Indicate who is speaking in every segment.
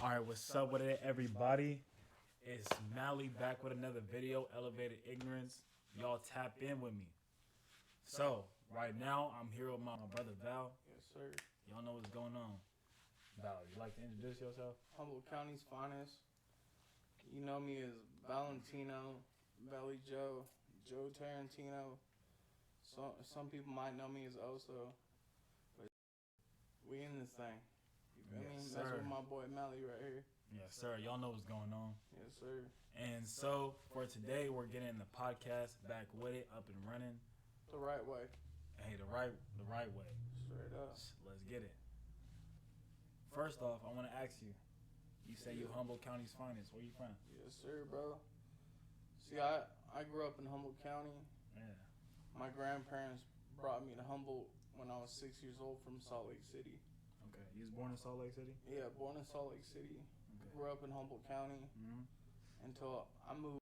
Speaker 1: All right, what's up with it, everybody? It's Mally back with another video, Elevated Ignorance. Y'all tap in with me. So, right now, I'm here with my brother Val.
Speaker 2: Yes, sir.
Speaker 1: Y'all know what's going on. Val, you like to introduce yourself?
Speaker 2: Humboldt County's finest. You know me as Valentino, Valley Joe, Joe Tarantino. So, some people might know me as Oso. But we in this thing. You feel me?
Speaker 1: Yes,
Speaker 2: That's
Speaker 1: sir.
Speaker 2: with my boy Mally right here.
Speaker 1: Yes, sir. Y'all know what's going on.
Speaker 2: Yes, sir.
Speaker 1: And so, for today, we're getting the podcast back with it, up and running.
Speaker 2: The right way.
Speaker 1: Hey, the right way.
Speaker 2: Straight up.
Speaker 1: Let's get it. First off, I want to ask you. You say you Humboldt County's finest. Where you from?
Speaker 2: Yes, sir, bro. See, I grew up in Humboldt County.
Speaker 1: Yeah.
Speaker 2: My grandparents brought me to Humboldt when I was 6 years old from Salt Lake City.
Speaker 1: Okay. You was born in Salt Lake City?
Speaker 2: Yeah, born in Salt Lake City.
Speaker 1: Okay.
Speaker 2: Grew up in Humboldt County until I moved.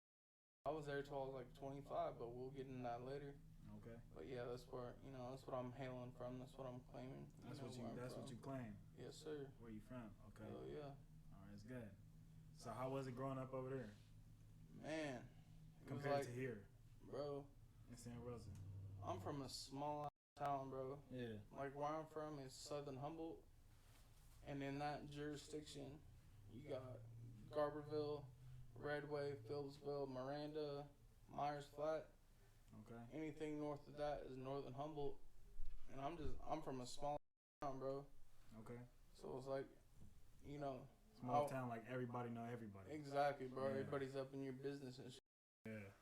Speaker 2: I was there till I was like 25, but we'll get into that later.
Speaker 1: Okay.
Speaker 2: But yeah, that's where that's what I'm hailing from. That's what I'm claiming.
Speaker 1: That's what you claim.
Speaker 2: Yes, sir.
Speaker 1: Where you from? Okay.
Speaker 2: Oh yeah.
Speaker 1: All right, it's good. So how was it growing up over there?
Speaker 2: Man, it
Speaker 1: Compared
Speaker 2: was like,
Speaker 1: to here
Speaker 2: bro,
Speaker 1: in Santa Rosa?
Speaker 2: I'm from a small town, bro.
Speaker 1: Yeah.
Speaker 2: Like where I'm from is Southern Humboldt, and in that jurisdiction, you got Garberville, Redway, Phillipsville, Miranda, Myers Flat.
Speaker 1: Okay.
Speaker 2: Anything north of that is Northern Humboldt, and I'm from a small town, bro.
Speaker 1: Okay.
Speaker 2: So it's like,
Speaker 1: Small town, like everybody know everybody.
Speaker 2: Exactly, bro.
Speaker 1: Yeah.
Speaker 2: Everybody's up in your business and shit.
Speaker 1: Yeah.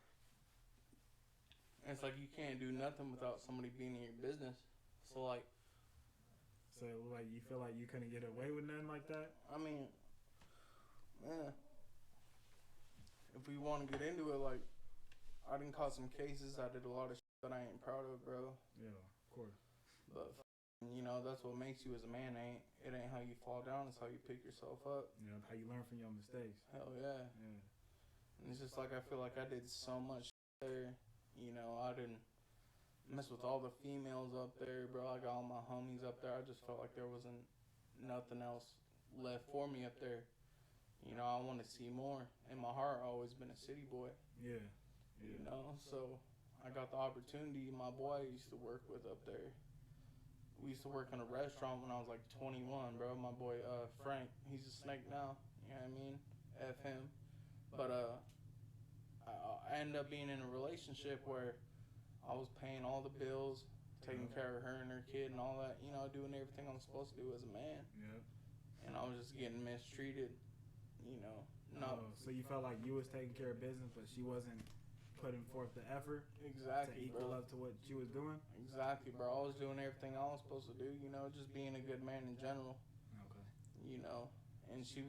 Speaker 2: And it's like you can't do nothing without somebody being in your business. So like
Speaker 1: you feel like you couldn't get away with nothing like that?
Speaker 2: I mean, man, if we want to get into it, like, I done caught some cases. I did a lot of shit that I ain't proud of, bro.
Speaker 1: Yeah, of course.
Speaker 2: But that's what makes you as a man. It ain't how you fall down. It's how you pick yourself up.
Speaker 1: You know, how you learn from your mistakes.
Speaker 2: Hell yeah.
Speaker 1: Yeah.
Speaker 2: And it's just like I feel like I did so much shit there. I didn't mess with all the females up there, bro. I got all my homies up there. I just felt like there wasn't nothing else left for me up there. I want to see more. In my heart, I've always been a city boy.
Speaker 1: Yeah.
Speaker 2: So I got the opportunity. My boy I used to work with up there. We used to work in a restaurant when I was like 21, bro. My boy Frank, he's a snake now. You know what I mean? F him. But I ended up being in a relationship where I was paying all the bills, taking care of her and her kid and all that. Doing everything I'm supposed to do as a man.
Speaker 1: Yeah.
Speaker 2: And I was just getting mistreated.
Speaker 1: So you felt like you was taking care of business, but she wasn't putting forth the effort
Speaker 2: Exactly,
Speaker 1: to equal
Speaker 2: bro.
Speaker 1: up to what she was doing?
Speaker 2: Exactly, bro. I was doing everything I was supposed to do, just being a good man in general.
Speaker 1: Okay.
Speaker 2: And she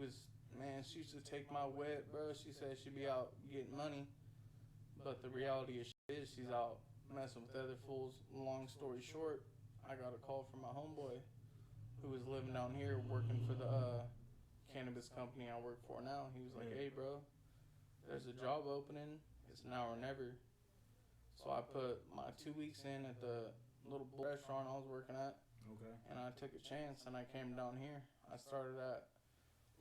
Speaker 2: used to take my wet, bro. She said she'd be out getting money, but the reality is she's out messing with other fools. Long story short, I got a call from my homeboy who was living down here working for the cannabis company I work for now. He was like, hey, bro, there's a job opening. It's now or never. So I put my 2 weeks in at the little restaurant I was working at.
Speaker 1: Okay.
Speaker 2: And I took a chance and I came down here. I started at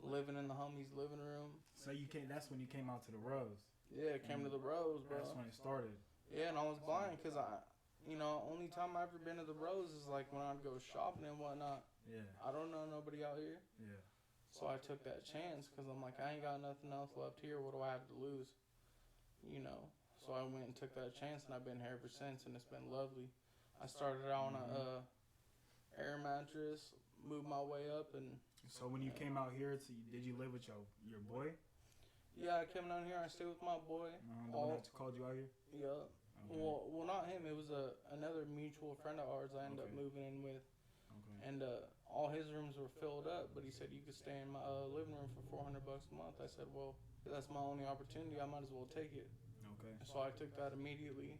Speaker 2: living in the homies' living room.
Speaker 1: So that's when you came out to the Rose.
Speaker 2: Yeah, I came to the Rose, bro.
Speaker 1: That's when it started.
Speaker 2: Yeah, and I was blind because only time I ever been to the Rose is like when I'd go shopping and whatnot.
Speaker 1: Yeah.
Speaker 2: I don't know nobody out here.
Speaker 1: Yeah.
Speaker 2: So I took that chance because I'm like, I ain't got nothing else left here. What do I have to lose? So I went and took that chance, and I've been here ever since, and it's been lovely. I started out on a air mattress, moved my way up, and.
Speaker 1: So when you came out here, did you live with your boy?
Speaker 2: Yeah, I came down here. I stayed with my boy.
Speaker 1: The one that called you out here?
Speaker 2: Yeah.
Speaker 1: Okay.
Speaker 2: Well, not him. It was another mutual friend of ours I ended up moving in with.
Speaker 1: Okay.
Speaker 2: And all his rooms were filled up, but he said you could stay in my living room for $400 a month. I said, well, that's my only opportunity. I might as well take it.
Speaker 1: Okay.
Speaker 2: So I took that immediately.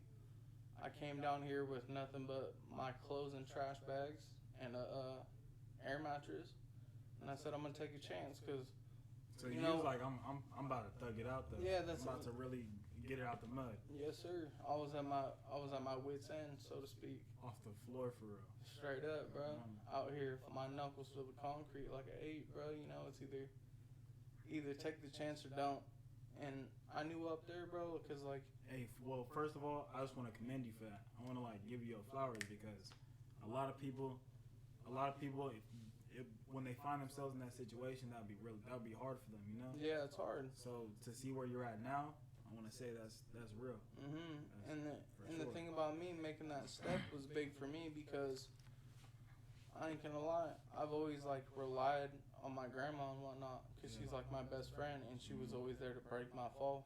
Speaker 2: I came down here with nothing but my clothes and trash bags and a air mattress, and I said I'm gonna take a chance because.
Speaker 1: So you was like, I'm about to thug it out though.
Speaker 2: Yeah,
Speaker 1: I'm about to really get it out the mud.
Speaker 2: Yes, sir. I was at my wit's end, so to speak.
Speaker 1: Off the floor for real.
Speaker 2: Straight up, bro. Out here, my knuckles feel the concrete like an 8, bro. It's either either take the chance or don't. And I knew up there, bro, because like,
Speaker 1: Hey, well, first of all, I just want to commend you for that. I want to like give you your flowers because a lot of people, if when they find themselves in that situation, that would be hard for them, you know.
Speaker 2: yeah, it's hard.
Speaker 1: So to see where you're at now, I want to say that's real.
Speaker 2: And the thing about me making that step was big for me because I ain't gonna lie, I've always like relied on my grandma and whatnot because she's like my best friend and she was always there to break my fall.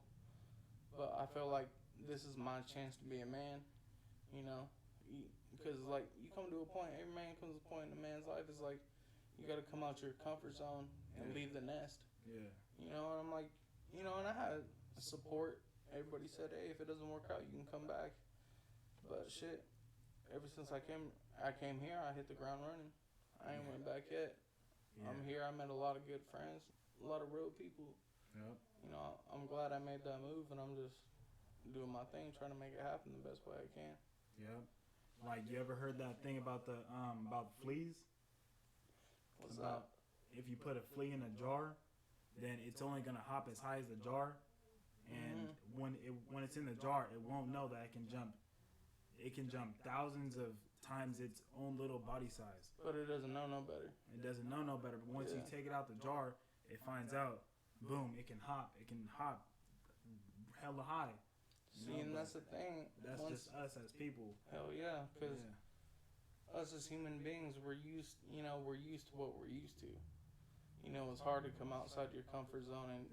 Speaker 2: But I feel like this is my chance to be a man, you know, because like you come to a point, every man comes to a point in a man's life is like you got to come out your comfort zone and leave the nest.
Speaker 1: Yeah.
Speaker 2: You know, and I'm like, you know, and I had support. Everybody said, hey, if it doesn't work out, you can come back. But shit, ever since I came here, I hit the ground running. I ain't went back yet.
Speaker 1: Yeah.
Speaker 2: I'm here. I met a lot of good friends, a lot of real people.
Speaker 1: Yep.
Speaker 2: You know, I'm glad I made that move, and I'm just doing my thing, trying to make it happen the best way I can.
Speaker 1: Yep. Like, you ever heard that thing about the fleas?
Speaker 2: What's that?
Speaker 1: If you put a flea in a jar, then it's only gonna hop as high as the jar, and when it's in the jar, it won't know that it can jump. It can jump thousands of times its own little body size.
Speaker 2: But it doesn't know no better.
Speaker 1: It doesn't know no better. But once you take it out the jar, it finds out. Boom! It can hop. It can hop hella high.
Speaker 2: See, and that's the thing.
Speaker 1: That's just us as people.
Speaker 2: Hell yeah, because us as human beings, we're used to what we're used to. You know, it's hard to come outside your comfort zone and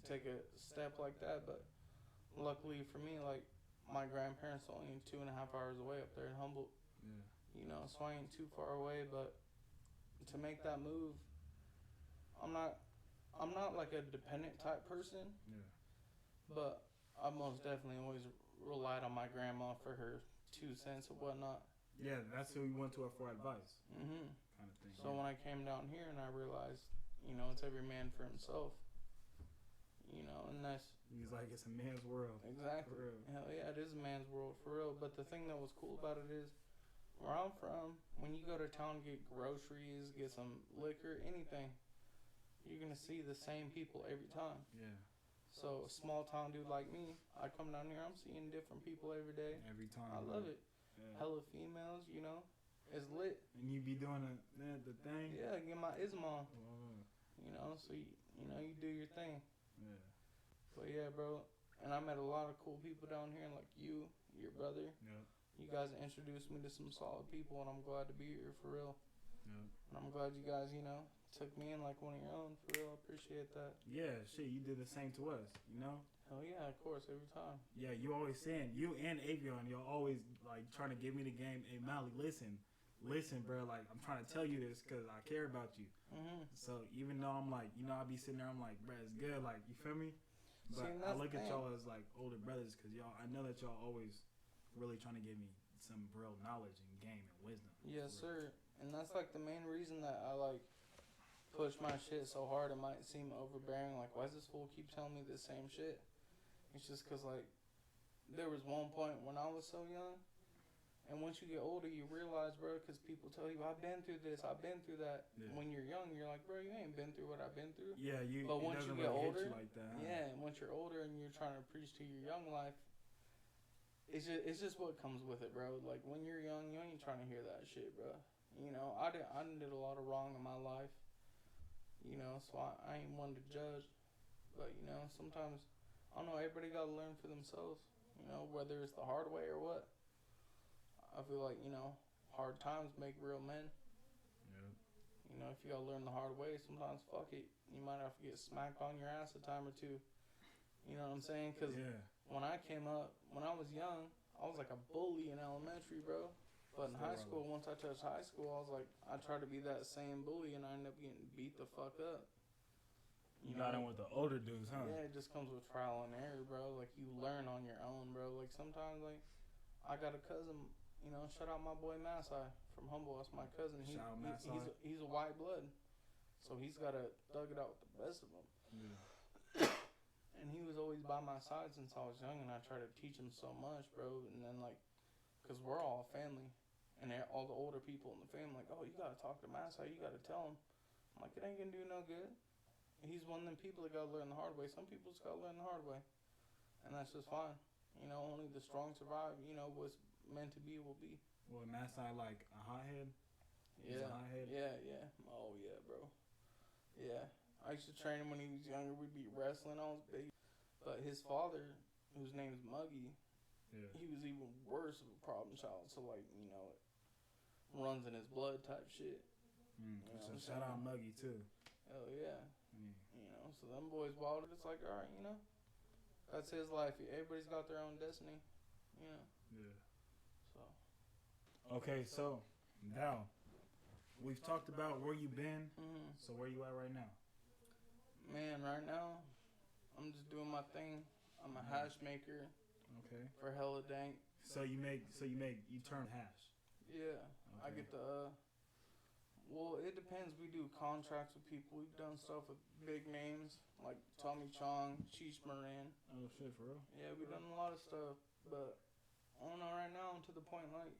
Speaker 2: take a step like that. But luckily for me, like my grandparents are only 2.5 hours away up there in Humboldt.
Speaker 1: Yeah.
Speaker 2: You know, so I ain't too far away. But to make that move, I'm not like a dependent type person.
Speaker 1: Yeah.
Speaker 2: But I most definitely always relied on my grandma for her 2 cents or whatnot.
Speaker 1: Yeah, that's who you went to for advice.
Speaker 2: Kind
Speaker 1: of thing.
Speaker 2: So when I came down here and I realized, you know, it's every man for himself. You know, and that's...
Speaker 1: He's like, it's a man's world.
Speaker 2: Exactly.
Speaker 1: For real.
Speaker 2: Hell yeah, it is a man's world, for real. But the thing that was cool about it is, where I'm from, when you go to town and get groceries, get some liquor, anything, you're going to see the same people every time.
Speaker 1: Yeah.
Speaker 2: So a small town dude like me, I come down here, I'm seeing different people every day.
Speaker 1: Every time.
Speaker 2: I love it.
Speaker 1: Yeah.
Speaker 2: Hella females, you know. It's lit.
Speaker 1: And you be doing the thing?
Speaker 2: Yeah, get my ism on.
Speaker 1: Oh.
Speaker 2: You know, so you know, you do your thing.
Speaker 1: Yeah.
Speaker 2: But yeah, bro. And I met a lot of cool people down here, like you, your brother.
Speaker 1: Yeah.
Speaker 2: You guys introduced me to some solid people, and I'm glad to be here, for real.
Speaker 1: Yeah.
Speaker 2: And I'm glad you guys, you know, took me in like one of your own, for real. I appreciate that.
Speaker 1: Yeah, shit, you did the same to us, you know?
Speaker 2: Hell yeah, of course, every time.
Speaker 1: Yeah, you always saying, you and Avion, y'all always, like, trying to give me the game. Hey, Mally, listen, bro, like, I'm trying to tell you this because I care about you. So even though I'm like, you know, I be sitting there, I'm like, bro, it's good, like, you feel me? But
Speaker 2: See,
Speaker 1: I look at y'all as, like, older brothers because y'all, I know that y'all always really trying to give me some real knowledge and game and wisdom.
Speaker 2: Yes, sir. And that's, like, the main reason that I, like, push my shit so hard. It might seem overbearing, like, why does this fool keep telling me the same shit? It's just because, like, there was one point when I was so young, and once you get older, you realize, bro, because people tell you, I've been through this, I've been through that.
Speaker 1: Yeah.
Speaker 2: When you're young, you're like, bro, you ain't been through what I've been through.
Speaker 1: Yeah,
Speaker 2: But
Speaker 1: it
Speaker 2: once you
Speaker 1: doesn't
Speaker 2: get
Speaker 1: really
Speaker 2: older,
Speaker 1: hit you like that, huh?
Speaker 2: yeah, and once you're older and you're trying to preach to your young life, it's just what comes with it, bro. Like, when you're young, you ain't trying to hear that shit, bro. You know, I did a lot of wrong in my life, you know, so I ain't one to judge. But, you know, sometimes, I don't know, everybody got to learn for themselves, you know, whether it's the hard way or what. I feel like, you know, hard times make real men.
Speaker 1: Yeah.
Speaker 2: You know, if you got to learn the hard way, sometimes, fuck it, you might have to get smacked on your ass a time or two. You know what I'm saying? Because when I came up, when I was young, I was like a bully in elementary, bro. But in high school, once I touched high school, I was like, I tried to be that same bully, and I ended up getting beat the fuck up.
Speaker 1: You got in with the older dudes, huh?
Speaker 2: Yeah, it just comes with trial and error, bro. Like, you learn on your own, bro. Like, sometimes, like, I got a cousin, you know, shout out my boy Masai from Humboldt. That's my cousin.
Speaker 1: Shout out Masai.
Speaker 2: He's a white blood. So he's got to thug it out with the best of them.
Speaker 1: Yeah.
Speaker 2: And he was always by my side since I was young, and I tried to teach him so much, bro. And then, like, because we're all family, and all the older people in the family, like, oh, you got to talk to Masai, you got to tell him. I'm like, it ain't going to do no good. he's one of them people that gotta learn the hard way. Some people just gotta learn the hard way, and that's just fine. You know, only the strong survive. You know, what's meant to be will be.
Speaker 1: Well, Masai like a hothead. He's
Speaker 2: Yeah,
Speaker 1: a hothead.
Speaker 2: yeah. Oh yeah, bro. Yeah, I used to train him when he was younger. We'd be wrestling. I was big, but his father, whose name is Muggy,
Speaker 1: Yeah.
Speaker 2: he was even worse of a problem child. So like, you know, it runs in his blood type shit.
Speaker 1: Mm.
Speaker 2: You know
Speaker 1: So
Speaker 2: what I'm
Speaker 1: shout out
Speaker 2: saying?
Speaker 1: Muggy too.
Speaker 2: Hell yeah.
Speaker 1: Yeah.
Speaker 2: You know, so them boys wild. It's like, all right, you know, that's his life. Everybody's got their own destiny. You know.
Speaker 1: Yeah.
Speaker 2: So.
Speaker 1: Okay, so now we've talked about where you've been.
Speaker 2: Mm-hmm.
Speaker 1: So where you at right now?
Speaker 2: Man, right now, I'm just doing my thing. I'm a hash maker
Speaker 1: Okay.
Speaker 2: for hella dank.
Speaker 1: So you turn hash.
Speaker 2: Yeah, I
Speaker 1: Okay.
Speaker 2: get the. Well, it depends. We do contracts with people. We've done stuff with big names like Tommy Chong, Cheech Marin.
Speaker 1: Oh shit, for real?
Speaker 2: Yeah, we've done a lot of stuff. But I don't know. Right now, I'm to the point like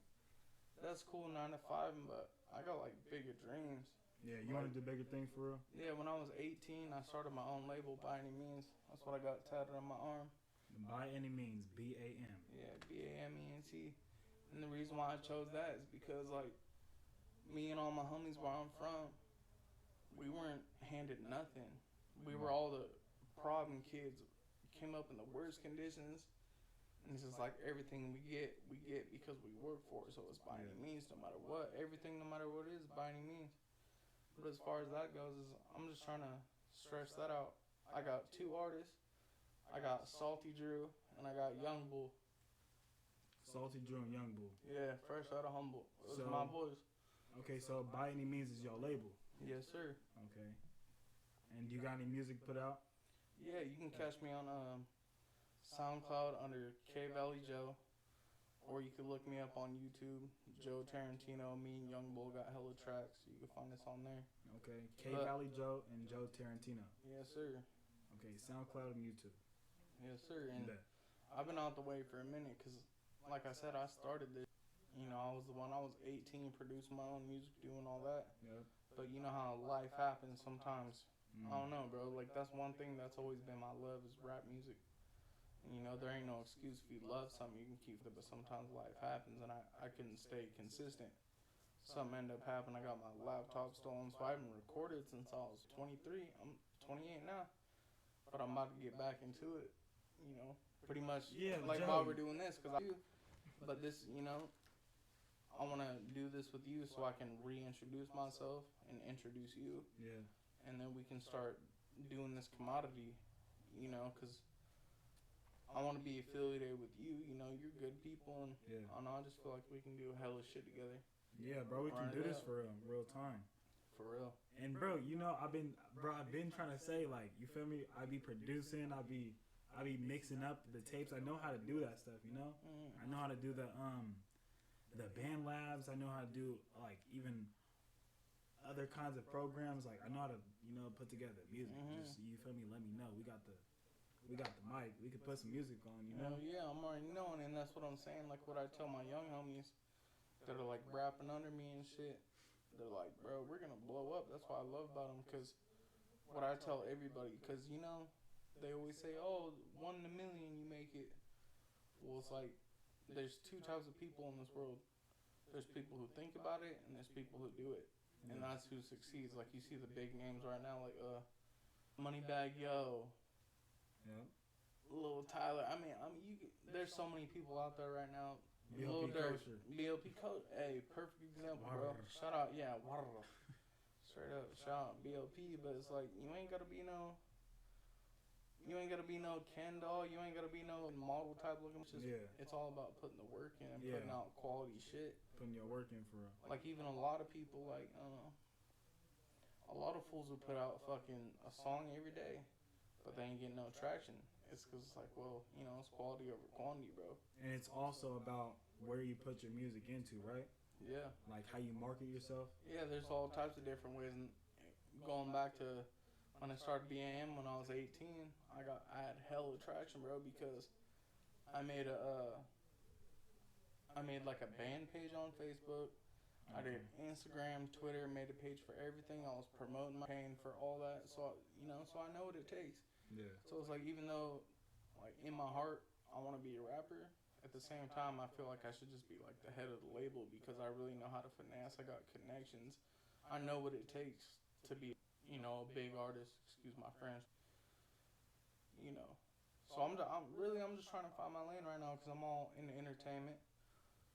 Speaker 2: that's cool 9 to 5, but I got like bigger dreams.
Speaker 1: Yeah, you want to do bigger things for real?
Speaker 2: Yeah, when I was 18, I started my own label, By Any Means. That's what I got tatted on my arm.
Speaker 1: By any means, BAM.
Speaker 2: Yeah, BAMENT. And the reason why I chose that is because, like, me and all my homies where I'm from, we weren't handed nothing. We were all the problem kids, came up in the worst conditions. And it's just like everything we get because we work for it. So it's by any means, no matter what. Everything, no matter what it is, by any means. But as far as that goes, is I'm just trying to stretch that out. I got 2 artists. I got Salty Drew and I got Young Bull.
Speaker 1: Salty Drew and Young Bull.
Speaker 2: Yeah, fresh out of Humble. Those
Speaker 1: So-
Speaker 2: are my boys.
Speaker 1: Okay, so By Any Means is your label.
Speaker 2: Yes, sir.
Speaker 1: Okay. And you got any music put out?
Speaker 2: Yeah, you can catch me on SoundCloud under K Valley Joe, or you can look me up on YouTube. Joe Tarantino, me and Young Bull got hella tracks. You can find us on there.
Speaker 1: Okay. K
Speaker 2: But-
Speaker 1: Valley Joe and Joe Tarantino.
Speaker 2: Yes, sir.
Speaker 1: Okay, SoundCloud and YouTube.
Speaker 2: Yes, sir. And
Speaker 1: Bet.
Speaker 2: I've been out the way for a minute because, like I said, I started this. You know, I was 18, producing my own music, doing all that.
Speaker 1: Yeah.
Speaker 2: But you know how life happens sometimes.
Speaker 1: Mm.
Speaker 2: I don't know, bro. Like, that's one thing that's always been my love is rap music. And, you know, there ain't no excuse if you love something, you can keep it. But sometimes life happens, and I couldn't stay consistent. Something ended up happening. I got my laptop stolen, so I haven't recorded since I was 23. I'm 28 now. But I'm about to get back into it, you know. Pretty much
Speaker 1: Yeah,
Speaker 2: like
Speaker 1: Joe.
Speaker 2: why we're doing this, because I do. But this, you know, I want to do this with you so I can reintroduce myself and introduce you.
Speaker 1: Yeah.
Speaker 2: And then we can start doing this commodity, you know, because I want to be affiliated with you. You know, you're good people, and
Speaker 1: Yeah.
Speaker 2: I don't know, I just feel like we can do hella shit together.
Speaker 1: Yeah, bro, we can
Speaker 2: Run
Speaker 1: do
Speaker 2: it
Speaker 1: this
Speaker 2: up.
Speaker 1: for real time.
Speaker 2: For real.
Speaker 1: And bro, you know, I've been trying to say, like, you feel me? I be producing, I be mixing up the tapes. I know how to do that stuff, you know? I know how to do the band labs. I know how to do like even other kinds of programs. Like I know how to, you know, put together music. Just you feel me? Let me know. We got the mic. We could put some music on, you know?
Speaker 2: Hell yeah, I'm already knowing, and that's what I'm saying. Like what I tell my young homies that are like rapping under me and shit. They're like, bro, we're gonna blow up. That's what I love about them, because what I tell everybody, because you know, they always say, oh, 1 in a million you make it. Well, it's like there's 2 types of people in this world. There's people who think about it, and there's people who do it, and that's who succeeds. Like you see the big names right now, like Moneybag Yo,
Speaker 1: Yeah.
Speaker 2: Lil Tyler. I mean, there's so many people out there right now. Lil
Speaker 1: BLP
Speaker 2: Durk,
Speaker 1: Kosher.
Speaker 2: BLP Coach. Hey, perfect example, bro. Shout out, yeah, straight up, shout out BLP. But it's like you ain't gotta be no Ken doll. You ain't gotta be no model type looking. It's just, it's all about putting the work in and putting out quality shit.
Speaker 1: Putting your work in for real.
Speaker 2: Like even a lot of people, like a lot of fools will put out fucking a song every day, but they ain't getting no traction. It's because it's like, well, you know, it's quality over quantity, bro.
Speaker 1: And it's also about where you put your music into, right?
Speaker 2: Yeah.
Speaker 1: Like how you market yourself.
Speaker 2: Yeah, there's all types of different ways. And going back to when I started BAM when I was 18, I had hella traction, bro, because I made like a band page on Facebook. I did Instagram, Twitter, made a page for everything. I was promoting my paying for all that. So, so I know what it takes.
Speaker 1: Yeah.
Speaker 2: So it's like, even though, like, in my heart, I want to be a rapper, at the same time, I feel like I should just be, like, the head of the label because I really know how to finesse. I got connections. I know what it takes to be, a big artist. Excuse my French. So I'm just trying to find my lane right now because I'm all into entertainment.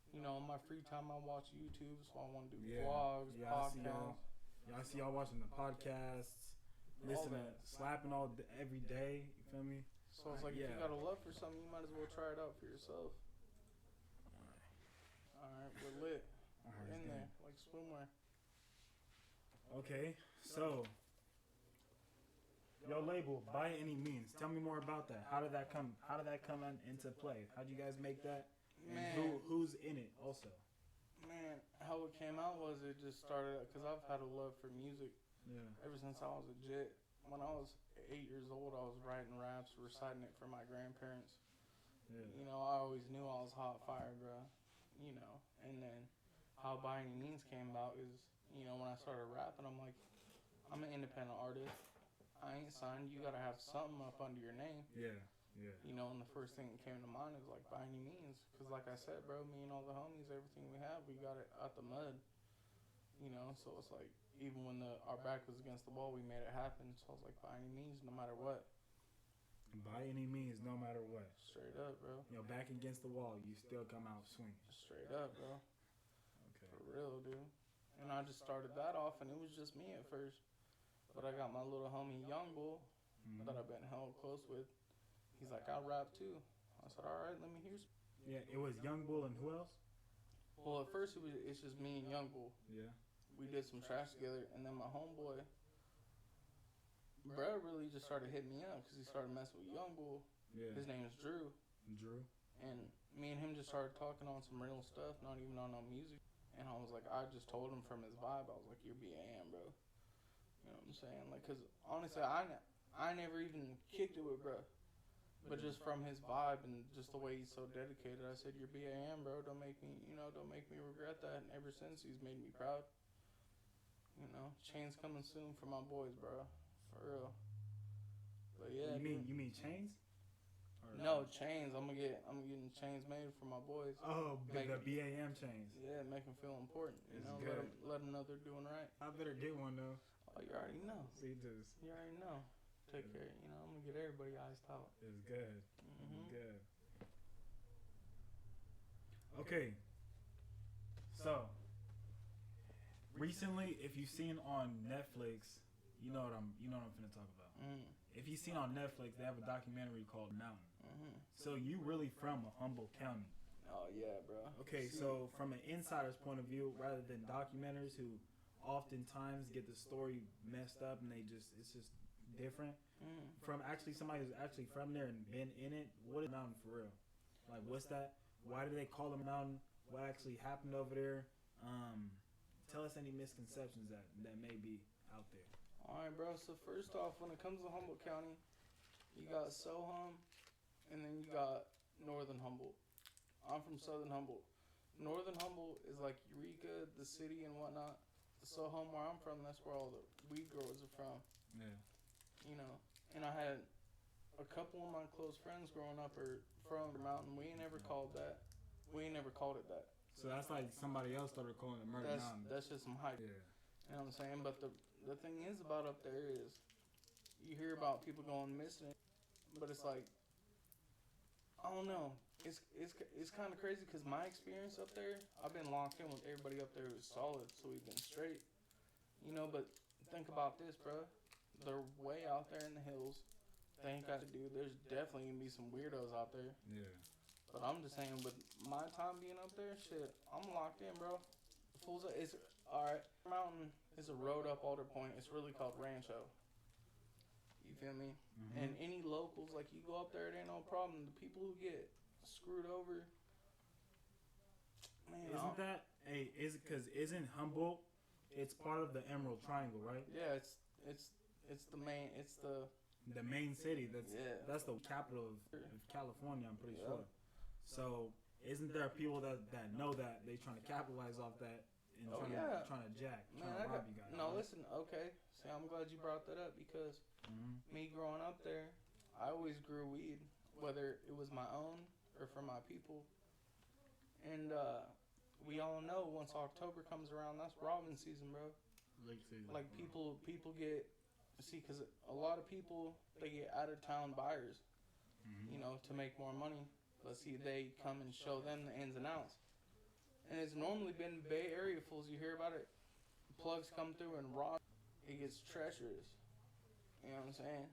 Speaker 2: In my free time, I watch YouTube, so I want to do vlogs, podcasts.
Speaker 1: I see y'all watching the podcasts, listening, slapping every day. You feel me?
Speaker 2: So it's like, if you got a love for something, you might as well try it out for yourself. Alright, we're lit. We're in there, like swimwear.
Speaker 1: Okay, so your label, By Any Means. Tell me more about that. How did that come into play? How did you guys make that? And who's in it also?
Speaker 2: Man, how it came out was it just started because I've had a love for music ever since I was a jit. When I was 8 years old, I was writing raps, reciting it for my grandparents. Yeah. I always knew I was hot fire, bro. And then how By Any Means came about is, when I started rapping, I'm like, I'm an independent artist. I ain't signed. You gotta have something up under your name.
Speaker 1: Yeah.
Speaker 2: And the first thing that came to mind is like By Any Means, because like I said, bro, me and all the homies, everything we have, we got it out the mud. So it's like, even when our back was against the wall, we made it happen. So I was like, By Any Means, no matter what.
Speaker 1: By any means, no matter what.
Speaker 2: Straight up, bro.
Speaker 1: Back against the wall, you still come out swinging.
Speaker 2: Straight up, bro.
Speaker 1: Okay.
Speaker 2: For real, dude. And I just started that off, and it was just me at first. But I got my little homie Young Bull that I've been held close with. He's like, I rap too. I said, all right, let me hear some.
Speaker 1: Yeah, it was Young Bull and who else?
Speaker 2: Well, at first it's just me and Young Bull.
Speaker 1: Yeah.
Speaker 2: We did some tracks together, and then my homeboy, bro, really just started hitting me up because he started messing with Young Bull.
Speaker 1: Yeah.
Speaker 2: His name is Drew. And me and him just started talking on some real stuff, not even on no music. And I was like, I just told him from his vibe, I was like, you're BAM, bro. You know what I'm saying? Like, because honestly, I never even kicked it with bro. But just from his vibe and just the way he's so dedicated, I said, you're BAM, bro. Don't make me regret that. And ever since, he's made me proud. Chains coming soon for my boys, bro. For real. But yeah.
Speaker 1: You mean chains?
Speaker 2: No, chains. I'm getting chains made for my boys.
Speaker 1: Oh, the BAM chains.
Speaker 2: Yeah, make them feel important. Let them know they're doing right.
Speaker 1: I better get one though.
Speaker 2: Oh, you already know.
Speaker 1: See, just.
Speaker 2: You already know. Take care. I'm gonna get everybody eyes out.
Speaker 1: It's good. It's good. Okay. So, recently, if you've seen on Netflix, you know what I'm finna talk about. If you've seen on Netflix, they have a documentary called Mountain. So you really from a humble county.
Speaker 2: Oh yeah, bro.
Speaker 1: Okay, so from an insider's point of view, rather than documenters who oftentimes get the story messed up and it's just different. From actually somebody who's actually from there and been in it, what is Mountain for real? Like, what's that? Why do they call it Mountain? What actually happened over there? Tell us any misconceptions that may be out there.
Speaker 2: Alright, bro. So first off, when it comes to Humboldt County, you got Soham, and then you got Northern Humboldt. I'm from Southern Humboldt. Northern Humboldt is like Eureka, the city and whatnot. Soham, where I'm from, that's where all the weed growers are from.
Speaker 1: Yeah.
Speaker 2: And I had a couple of my close friends growing up are from the mountain. We ain't never called it that.
Speaker 1: So that's like somebody else started calling it Murder Mountain.
Speaker 2: That's just some hype.
Speaker 1: Yeah.
Speaker 2: You know what I'm saying? But the thing is about up there is you hear about people going missing, but it's like, I don't know. It's kind of crazy because my experience up there, I've been locked in with everybody up there who's solid, so we've been straight. But think about this, bro. They're way out there in the hills. They ain't got to do. There's definitely gonna be some weirdos out there.
Speaker 1: Yeah.
Speaker 2: But I'm just saying, with my time being up there, shit, I'm locked in, bro. The fools, it's alright. Mountain is a road up Alder Point. It's really called Rancho. You feel me? And any locals, like, you go up there, it ain't no problem. The people who get screwed over, man. Isn't
Speaker 1: Humboldt? It's part of the Emerald Triangle, right?
Speaker 2: Yeah, it's the main. It's the
Speaker 1: main city. That's the capital of California. I'm pretty sure. So isn't there people that know that they trying to capitalize off that and
Speaker 2: Oh,
Speaker 1: trying to jack,
Speaker 2: man,
Speaker 1: trying to rob you guys.
Speaker 2: No, listen, okay. See, I'm glad you brought that up because me growing up there, I always grew weed, whether it was my own or for my people. And we all know once October comes around, that's robbing season, bro.
Speaker 1: Lake season.
Speaker 2: Like people get because a lot of people they get out of town buyers, to make more money. But see, they come and show them the ins and outs. And it's normally been Bay Area fools. You hear about it. Plugs come through and rob. It gets treacherous. You know what I'm saying?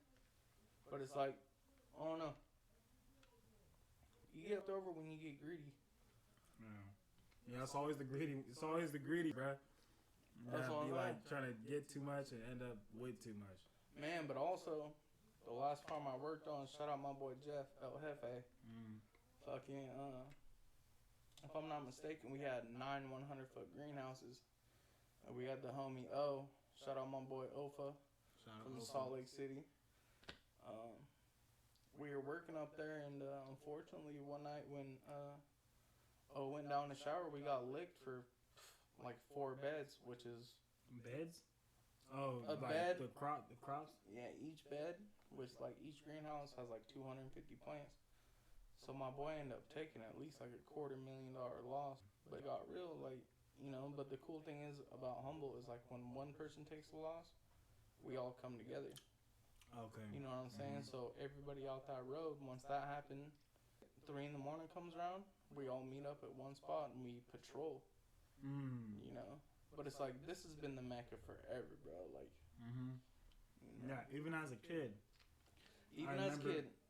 Speaker 2: But it's like, I don't know. You get over when you get greedy.
Speaker 1: Yeah, it's always the greedy. It's always the greedy, bro.
Speaker 2: That's all
Speaker 1: be like trying to get too much and end up with too much.
Speaker 2: Man, but also, the last farm I worked on, shout out my boy Jeff, El Jefe. Fucking, if I'm not mistaken, we had 9 100-foot greenhouses. We had the homie O. Shout out my boy Ofa from Salt Lake City. We were working up there, and unfortunately, one night when O went down to shower, we got licked for like 4 beds, which is
Speaker 1: beds. Oh,
Speaker 2: a
Speaker 1: like
Speaker 2: bed.
Speaker 1: The crops.
Speaker 2: Yeah, each bed, which like each greenhouse has like 250 plants. So my boy ended up taking at least like $250,000 loss, but it got real, like, but the cool thing is about Humboldt is like when one person takes the loss, we all come together.
Speaker 1: Okay.
Speaker 2: You know what I'm saying? So everybody out that road, once that happened, 3 in the morning comes around, we all meet up at one spot and we patrol. But it's like, this has been the Mecca forever, bro. Like,
Speaker 1: yeah, even as a kid.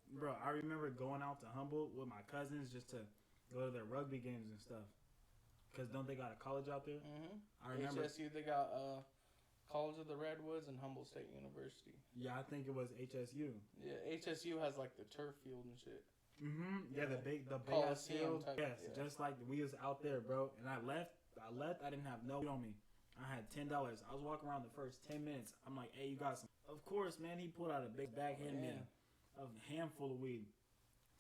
Speaker 1: Bro, I remember going out to Humboldt with my cousins just to go to their rugby games and stuff. Because don't they got a college out there? I remember.
Speaker 2: HSU, they got College of the Redwoods and Humboldt State University.
Speaker 1: Yeah, I think it was HSU.
Speaker 2: Yeah, HSU has like the turf field and shit.
Speaker 1: Yeah, the big ass field. Yes, just like we was out there, bro. And I left. I didn't have no on me. I had $10. I was walking around the first 10 minutes. I'm like, hey, you got some? Of course, man. He pulled out a big bag, handed me a handful of weed.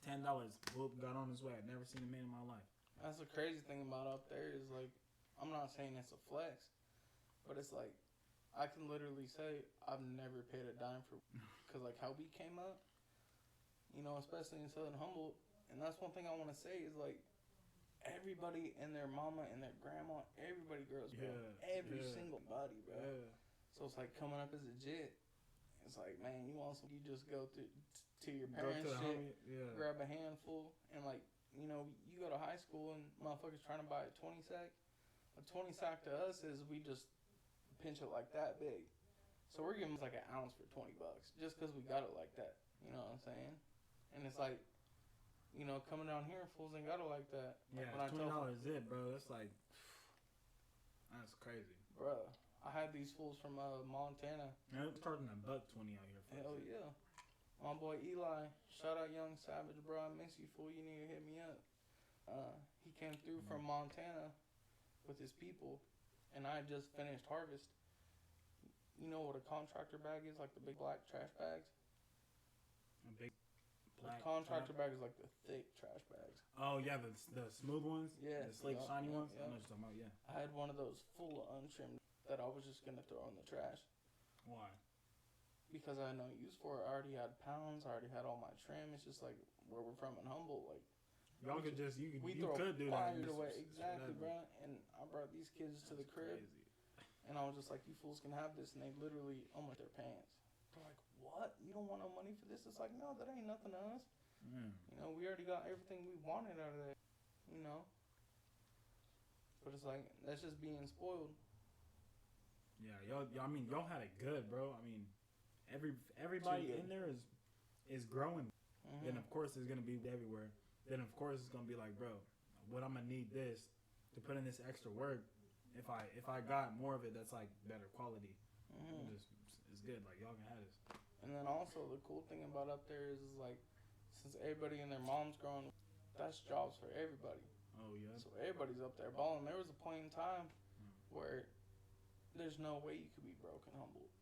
Speaker 1: $10. Boop, got on his way. I've never seen a man in my life.
Speaker 2: That's the crazy thing about up there is like, I'm not saying it's a flex, but it's like, I can literally say I've never paid a dime for, because like how we came up, especially in Southern Humboldt, and that's one thing I want to say is like, everybody and their mama and their grandma, everybody grows, bro. Every single body, bro. So it's like coming up as a jit. It's like, man, you just go to your parents' shit, grab a handful, and like, you go to high school and motherfuckers trying to buy a 20 sack. A 20 sack to us is we just pinch it like that big. So we're giving like an ounce for $20 just because we got it like that. You know what I'm saying? And it's like, coming down here, fools ain't got it like that.
Speaker 1: Yeah,
Speaker 2: like
Speaker 1: $20 is it, bro. That's like, that's crazy.
Speaker 2: Bro, I had these fools from Montana.
Speaker 1: Yeah, it's charging $1.20 out here.
Speaker 2: Hell yeah. My boy Eli, shout out Young Savage, bro. I miss you, fool. You need to hit me up. He came through from Montana with his people, and I had just finished harvest. You know what a contractor bag is? Like the big black trash bags?
Speaker 1: A big black
Speaker 2: contractor bag is like the thick trash bags.
Speaker 1: Oh, yeah, the smooth ones?
Speaker 2: Yeah.
Speaker 1: The slick, shiny ones?
Speaker 2: Yeah.
Speaker 1: I know what you're talking about, yeah.
Speaker 2: I had one of those full of untrimmed that I was just going to throw in the trash.
Speaker 1: Why?
Speaker 2: Because I had no use for it. I already had pounds. I already had all my trim. It's just like where we're from in Humboldt. Like,
Speaker 1: y'all could just, you
Speaker 2: could do that. Away. Exactly, bro. And I brought these kids to the crib.
Speaker 1: Crazy.
Speaker 2: And I was just like, you fools can have this. And they literally almost their pants. They're like, what? You don't want no money for this? It's like, no, that ain't nothing to us. We already got everything we wanted out of there. But it's like, that's just being spoiled.
Speaker 1: Yeah, y'all had it good, bro. I mean, everybody in there is growing. Then of course it's gonna be everywhere. Then of course it's gonna be like, bro, what I'm gonna need this to put in this extra work. If I got more of it, that's like better quality. It's good. Like y'all can have this.
Speaker 2: And then also the cool thing about up there is like, since everybody and their mom's growing, that's jobs for everybody.
Speaker 1: Oh yeah.
Speaker 2: So everybody's up there balling. There was a point in time where there's no way you could be broke in Humboldt.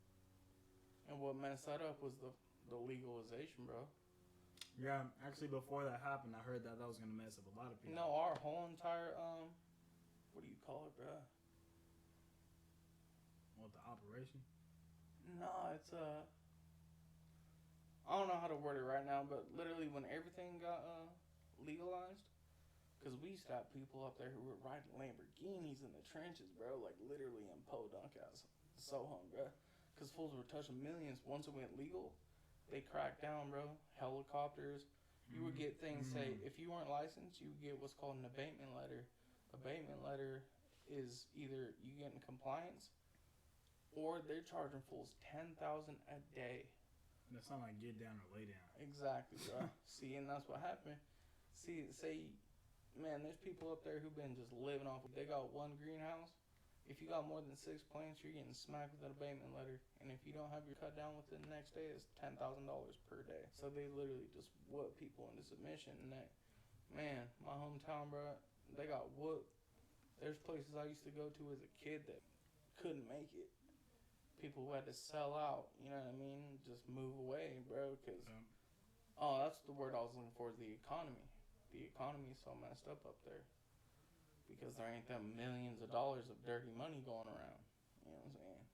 Speaker 2: And what messed that up was the legalization, bro.
Speaker 1: Yeah, actually before that happened, I heard that was gonna mess up a lot of people.
Speaker 2: No, our whole entire what do you call it, bro?
Speaker 1: operation?
Speaker 2: No, it's I don't know how to word it right now, but literally when everything got legalized, because we used to have people up there who were riding Lamborghinis in the trenches, bro, like literally in podunk ass Soho, bro. Because fools were touching millions. Once it went legal, they cracked down, bro. Helicopters. You would get things, say, if you weren't licensed, you would get what's called an abatement letter. Abatement letter is either you get in compliance or they're charging fools $10,000 a day.
Speaker 1: That's not like get down or lay down.
Speaker 2: Exactly, bro. See, and that's what happened. See, say, man, there's people up there who've been just living off. They got one greenhouse. If you got more than 6 plants, you're getting smacked with an abatement letter. And if you don't have your cut down within the next day, it's $10,000 per day. So they literally just whoop people into submission. And that, man, my hometown, bro, they got whooped. There's places I used to go to as a kid that couldn't make it. People who had to sell out, you know what I mean? Just move away, bro, because, that's the word I was looking for, is the economy. The economy is so messed up there because there ain't them millions of dollars of dirty money going around, you know what I'm saying?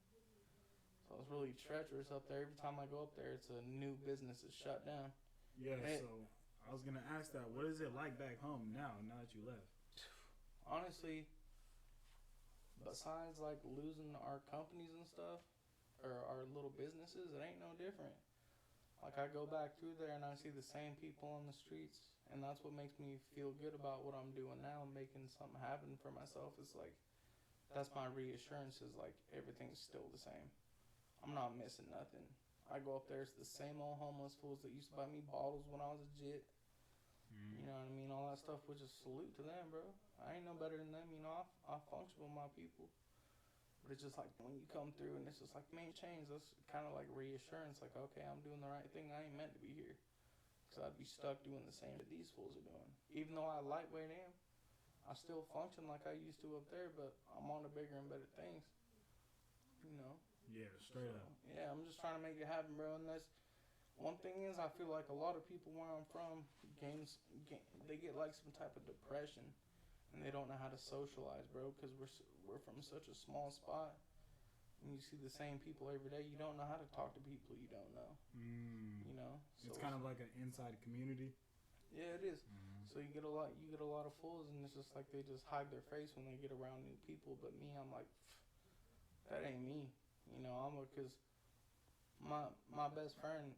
Speaker 2: So it's really treacherous up there. Every time I go up there, it's a new business is shut down.
Speaker 1: Yeah, so I was going to ask that. What is it like back home now that you left?
Speaker 2: Honestly, besides like losing our companies and stuff, or our little businesses, it ain't no different. Like I go back through there and I see the same people on the streets, and that's what makes me feel good about what I'm doing now, making something happen for myself. It's like, that's my reassurance, is like everything's still the same. I'm not missing nothing. I go up there, it's the same old homeless fools that used to buy me bottles when I was a jit. You know what I mean? All that stuff, which is salute to them, bro. I ain't no better than them, you know. I function with my people. But it's just like when you come through and it's just like, man, change. That's kind of like reassurance. Like, okay, I'm doing the right thing. I ain't meant to be here. Because I'd be stuck doing the same that these fools are doing. Even though I lightweight am, I still function like I used to up there, but I'm on to bigger and better things. You know?
Speaker 1: Yeah, straight up.
Speaker 2: Yeah, I'm just trying to make it happen, bro. And that's one thing is, I feel like a lot of people where I'm from, they get like some type of depression. And they don't know how to socialize, bro, because we're from such a small spot. And you see the same people every day. You don't know how to talk to people you don't know. You know, so
Speaker 1: it's kind of like an inside community.
Speaker 2: Yeah, it is. So you get a lot of fools, and it's just like they just hide their face when they get around new people. But me, I'm like, that ain't me. You know, because my best friend,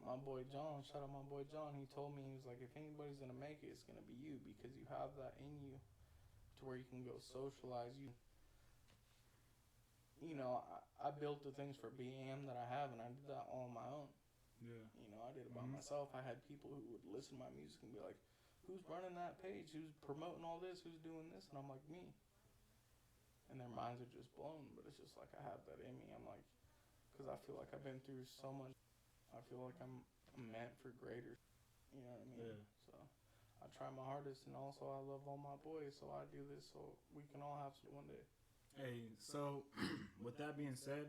Speaker 2: my boy John, shout out my boy John, he told me, he was like, if anybody's going to make it, it's going to be you, because you have that in you to where you can go socialize. You know, I built the things for BAM that I have, and I did that all on my own.
Speaker 1: Yeah.
Speaker 2: You know, I did it by myself. I had people who would listen to my music and be like, who's running that page? Who's promoting all this? Who's doing this? And I'm like, me. And their minds are just blown, but it's just like I have that in me. I'm like, because I feel like I've been through so much. I feel like I'm meant for greater. You know what I mean?
Speaker 1: Yeah.
Speaker 2: So I try my hardest, and also I love all my boys, so I do this so we can all have some one day.
Speaker 1: Hey, so with that being said,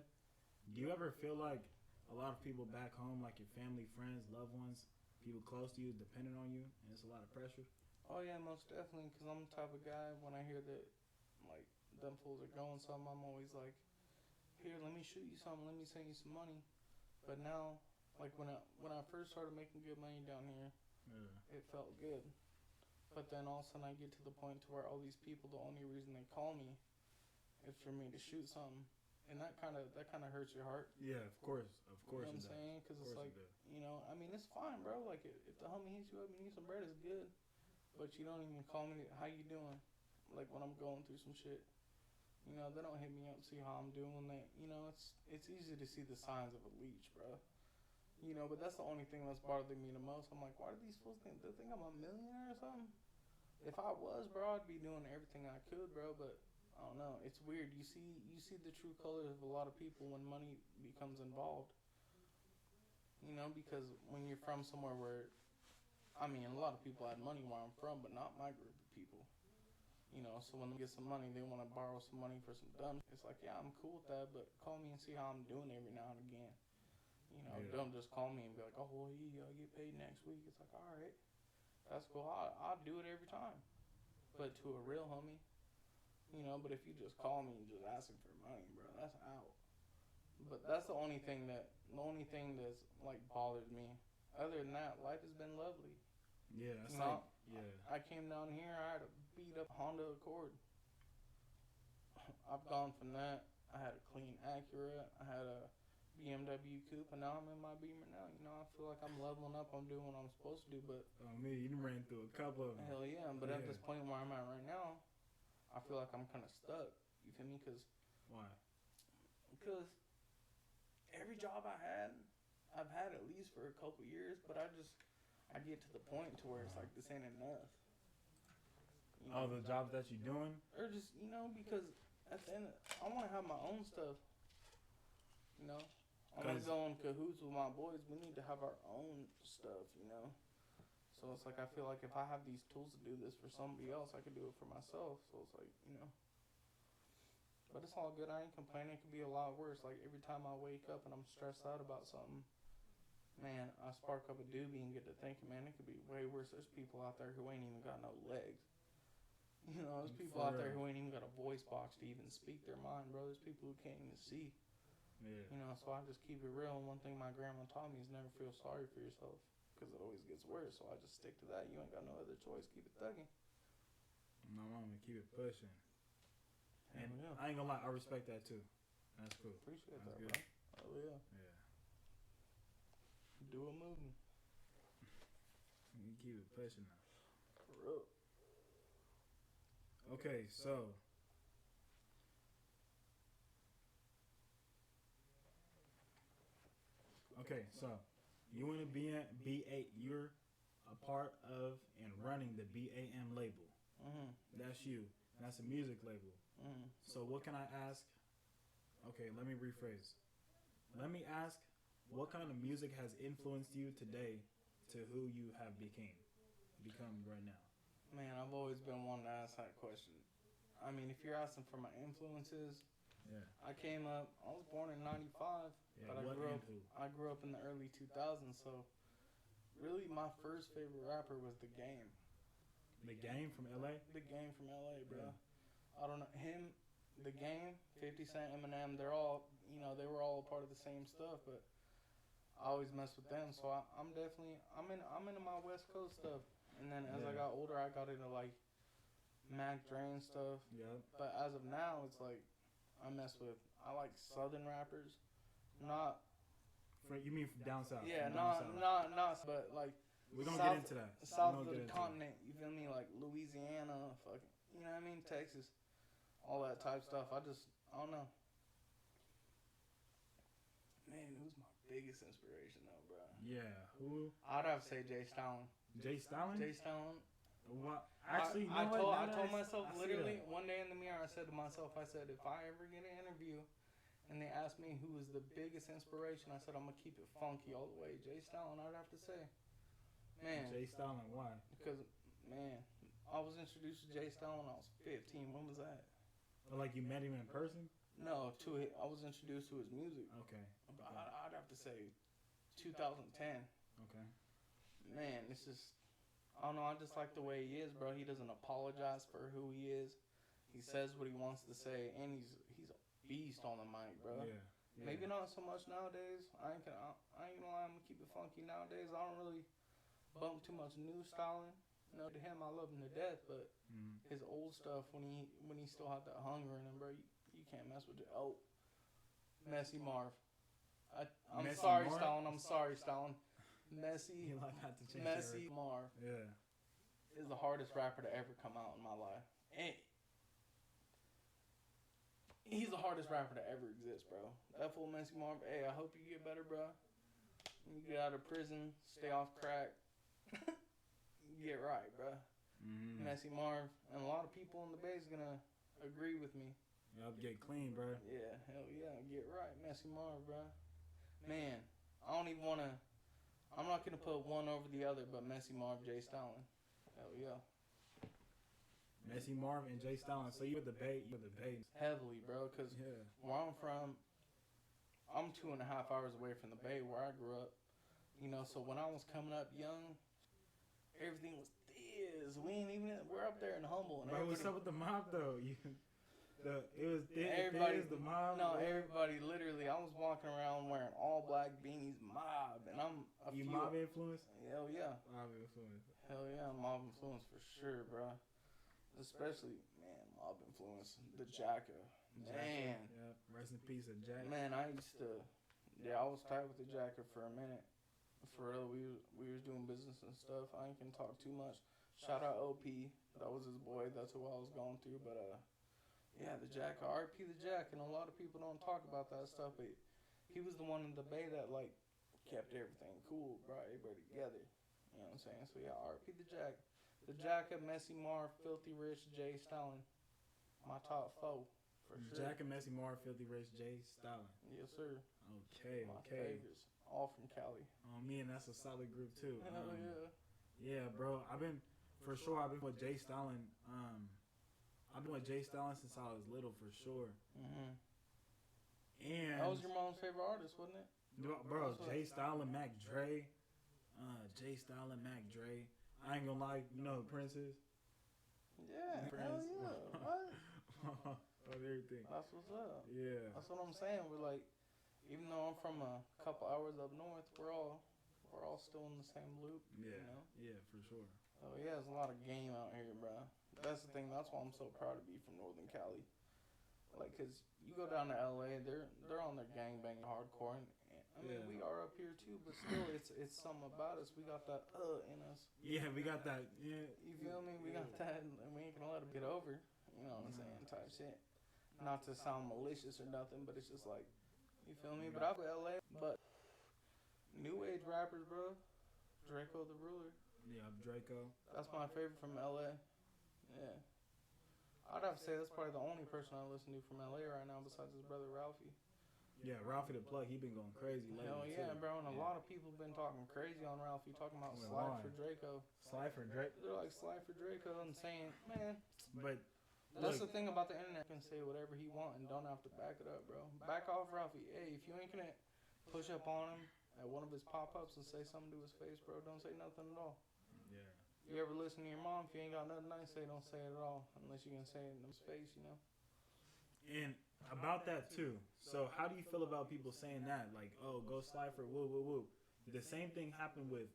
Speaker 1: do you ever feel like a lot of people back home, like your family, friends, loved ones, people close to you, dependent on you, and it's a lot of pressure?
Speaker 2: Oh yeah, most definitely, because I'm the type of guy, when I hear that, like, them fools are going something, I'm always like, here, let me shoot you something, let me send you some money. But now, like when I first started making good money down here, it felt good. But then all of a sudden I get to the point to where all these people, the only reason they call me is for me to shoot something, and that kind of hurts your heart.
Speaker 1: Yeah, of course.
Speaker 2: You know what I'm saying? Because it's like, you know, I mean, it's fine, bro. Like if the homie hits you up and you need some bread, it's good. But you don't even call me, how you doing? Like when I'm going through some shit. You know, they don't hit me up, see how I'm doing. You know, it's easy to see the signs of a leech, bro. You know, but that's the only thing that's bothering me the most. I'm like, why do these fools think I'm a millionaire or something? If I was, bro, I'd be doing everything I could, bro. But I don't know. It's weird. You see the true colors of a lot of people when money becomes involved. You know, because when you're from somewhere where, I mean, a lot of people had money where I'm from, but not my group of people. You know, so when they get some money, they want to borrow some money for some dumb. It's like, yeah, I'm cool with that, but call me and see how I'm doing every now and again. You know, don't just call me and be like, oh, well, yeah, I'll get paid next week. It's like, all right, that's cool. I'll do it every time. But to a real homie, You know, but if you just call me and just asking for money, bro, that's out. But that's the only thing that's like bothered me. Other than that, life has been lovely.
Speaker 1: Yeah, it's
Speaker 2: you know,
Speaker 1: like, yeah.
Speaker 2: I came down here, I had a beat up Honda Accord. I've gone from that. I had a clean Acura. I had a BMW coupe, and now I'm in my Beamer now. You know, I feel like I'm leveling up. I'm doing what I'm supposed to do, but
Speaker 1: You done ran through a couple of them.
Speaker 2: hell yeah. But at this point where I'm at right now, I feel like I'm kind of stuck. You feel me?
Speaker 1: Why?
Speaker 2: Because every job I've had at least for a couple years, but I get to the point to where it's like, this ain't enough.
Speaker 1: You know? The jobs that you're doing?
Speaker 2: Or just, you know, because at the end, I want to have my own stuff. You know? I want to go in cahoots with my boys. We need to have our own stuff, you know? So it's like, I feel like if I have these tools to do this for somebody else, I could do it for myself. So it's like, you know. But it's all good. I ain't complaining. It could be a lot worse. Like, every time I wake up and I'm stressed out about something, man, I spark up a doobie and get to thinking, man, it could be way worse. There's people out there who ain't even got no legs. You know, there's people out there who ain't even got a voice box to even speak their mind, bro. There's people who can't even see.
Speaker 1: Yeah.
Speaker 2: You know, so I just keep it real. And one thing my grandma taught me is never feel sorry for yourself, because it always gets worse. So I just stick to that. You ain't got no other choice. Keep it thugging.
Speaker 1: No, I'm gonna keep it pushing. And
Speaker 2: yeah.
Speaker 1: I ain't gonna lie, I respect that too. That's cool.
Speaker 2: Appreciate
Speaker 1: That's
Speaker 2: that,
Speaker 1: good.
Speaker 2: bro. Oh yeah.
Speaker 1: Yeah.
Speaker 2: Do a movie.
Speaker 1: You keep it pushing now.
Speaker 2: For real.
Speaker 1: Okay, so you in a BA, you're a part of and running the BAM label.
Speaker 2: Mm-hmm.
Speaker 1: That's you. That's a music label.
Speaker 2: Mm-hmm.
Speaker 1: So what can I ask? Okay, let me rephrase. Let me ask, what kind of music has influenced you today to who you have become right now?
Speaker 2: Man, I've always been wanting to ask that question. I mean, if you're asking for my influences,
Speaker 1: yeah.
Speaker 2: I was born in 95,
Speaker 1: Yeah,
Speaker 2: but I grew up in the early 2000s, so really my first favorite rapper was The Game.
Speaker 1: The Game from LA?
Speaker 2: The Game from LA, bro.
Speaker 1: Yeah.
Speaker 2: I don't know, him, The Game, 50 Cent, Eminem, they're all, you know, they were all a part of the same stuff, but I always mess with them, so I'm into my West Coast stuff. And then as I got older, I got into like Mac Dre and stuff.
Speaker 1: Yeah.
Speaker 2: But as of now, it's like I like Southern rappers, not.
Speaker 1: You mean from down south?
Speaker 2: Yeah, but like.
Speaker 1: We're gonna get into that.
Speaker 2: South of the continent, you feel me? Like Louisiana, fucking, you know what I mean? Texas, all that type stuff. I don't know. Man, who's my biggest inspiration though, bro?
Speaker 1: Yeah, who?
Speaker 2: I'd have to say Jay Stalin.
Speaker 1: Jay Stalin?
Speaker 2: Jay Stalin.
Speaker 1: What? Actually,
Speaker 2: I told myself literally one day in the mirror, I said to myself, if I ever get an interview and they ask me who is the biggest inspiration, I said I'm gonna keep it funky all the way. Jay Stalin, I'd have to say. Man.
Speaker 1: Jay Stalin, why?
Speaker 2: Because, man, I was introduced to Jay Stalin when I was 15. When was that?
Speaker 1: Like you met him in person?
Speaker 2: No, I was introduced to his music.
Speaker 1: Okay.
Speaker 2: I'd have to say 2010.
Speaker 1: Okay.
Speaker 2: Man, it's just, I don't know, I just like the way he is, bro. He doesn't apologize for who he is. He says what he wants to say, and he's a beast on the mic, bro.
Speaker 1: Yeah.
Speaker 2: Maybe not so much nowadays. I ain't gonna lie, I'm gonna keep it funky nowadays. I don't really bump too much new styling. You know, to him, I love him to death, but his old stuff, when he still had that hunger in him, bro, you can't mess with it. Oh, Messy Marv. I'm sorry, Stalin. Messy Marv.
Speaker 1: Yeah.
Speaker 2: Is the hardest rapper to ever come out in my life. And he's the hardest rapper to ever exist, bro. That fool Messy Marv, hey, I hope you get better, bro. You get out of prison, stay off crack. Get right, bro.
Speaker 1: Mm-hmm.
Speaker 2: Messy Marv, and a lot of people in the Bay is gonna agree with me.
Speaker 1: Y'all get clean, bro.
Speaker 2: Yeah, hell yeah, get right, Messy Marv, bro. Man, I don't even wanna. I'm not gonna put one over the other, but Messy Marv, Jay Stalin. Hell yeah.
Speaker 1: Messy Marv and Jay Stalin. So you're the Bay.
Speaker 2: Heavily, bro, because where I'm from, I'm 2.5 hours away from the Bay where I grew up. You know, so when I was coming up young, everything was this. We're up there in Humble. And
Speaker 1: bro, what's up with the mob, though? Everybody. The mob.
Speaker 2: No, everybody. Literally, I was walking around wearing all black beanies, mob, and I'm a
Speaker 1: You
Speaker 2: few.
Speaker 1: mob influence?
Speaker 2: Hell yeah.
Speaker 1: Mob influence.
Speaker 2: Hell yeah, mob influence for sure, bro. Especially, man, mob influence. The Jacka. Man.
Speaker 1: Yeah. Rest in peace, of Jack.
Speaker 2: Man, I used to. Yeah, I was tight with the Jacka for a minute. For real, we was doing business and stuff. I ain't gonna talk too much. Shout out OP. That was his boy. That's who I was going through. But yeah, the Jack, RP the Jack, and a lot of people don't talk about that stuff. But he was the one in the Bay that like kept everything cool, brought everybody together. You know what I'm saying? So yeah, RP the Jack, the Jack of Messy Mar, Filthy Rich, Jay Stalin, my top foe for sure.
Speaker 1: Jack and Messy Mar, Filthy Rich, Jay Stalin.
Speaker 2: Yes sir.
Speaker 1: Okay,
Speaker 2: my
Speaker 1: okay.
Speaker 2: favorites, all from Cali.
Speaker 1: Me and that's a solid group too.
Speaker 2: Hell yeah.
Speaker 1: Yeah, bro. I've been with Jay Stalin. I've been with Jay Stalin since I was little, for sure.
Speaker 2: Mhm.
Speaker 1: And
Speaker 2: that was your mom's favorite artist, wasn't it?
Speaker 1: Bro, Jay Stalin, Mac Dre. Jay Stalin, Mac Dre. I ain't gonna lie, you know who Prince is?
Speaker 2: Yeah, hell yeah. What?
Speaker 1: On everything.
Speaker 2: That's what's up.
Speaker 1: Yeah.
Speaker 2: That's what I'm saying. We're like, even though I'm from a couple hours up north, we're all still in the same loop.
Speaker 1: Yeah.
Speaker 2: You know?
Speaker 1: Yeah, for sure.
Speaker 2: Oh yeah, there's a lot of game out here, bro. That's the thing. That's why I'm so proud to be from Northern Cali. Like, cause you go down to LA, they're on their gangbang hardcore. And, I mean, we are up here too, but still, it's something about us. We got that in us.
Speaker 1: Yeah, we got that. Yeah.
Speaker 2: You feel me? We got that, and we ain't gonna let it get over. You know what I'm saying? Type shit. Not to sound malicious or nothing, but it's just like, you feel me? But I go to LA, but new age rappers, bro. Draco the Ruler.
Speaker 1: Yeah, Draco.
Speaker 2: That's my favorite from LA. Yeah. I'd have to say that's probably the only person I listen to from LA right now besides his brother Ralphie.
Speaker 1: Yeah, Ralphie the Plug, he been going crazy lately.
Speaker 2: Hell yeah,
Speaker 1: too.
Speaker 2: bro. And a lot of people been talking crazy on Ralphie, talking about Slide for Draco.
Speaker 1: Slide for Draco?
Speaker 2: They're like, Slide for Draco, and saying, man.
Speaker 1: But
Speaker 2: that's the thing about the internet. He can say whatever he want and don't have to back it up, bro. Back off, Ralphie. Hey, if you ain't gonna push up on him at one of his pop-ups and say something to his face, bro, don't say nothing at all.
Speaker 1: Yeah.
Speaker 2: You ever listen to your mom? If you ain't got nothing nice to say, don't say it at all. Unless you can say it in his face, you know?
Speaker 1: And about that, too. So how do you feel about people saying that? Like, oh, go slide for woo, woo, woo. The same thing happened with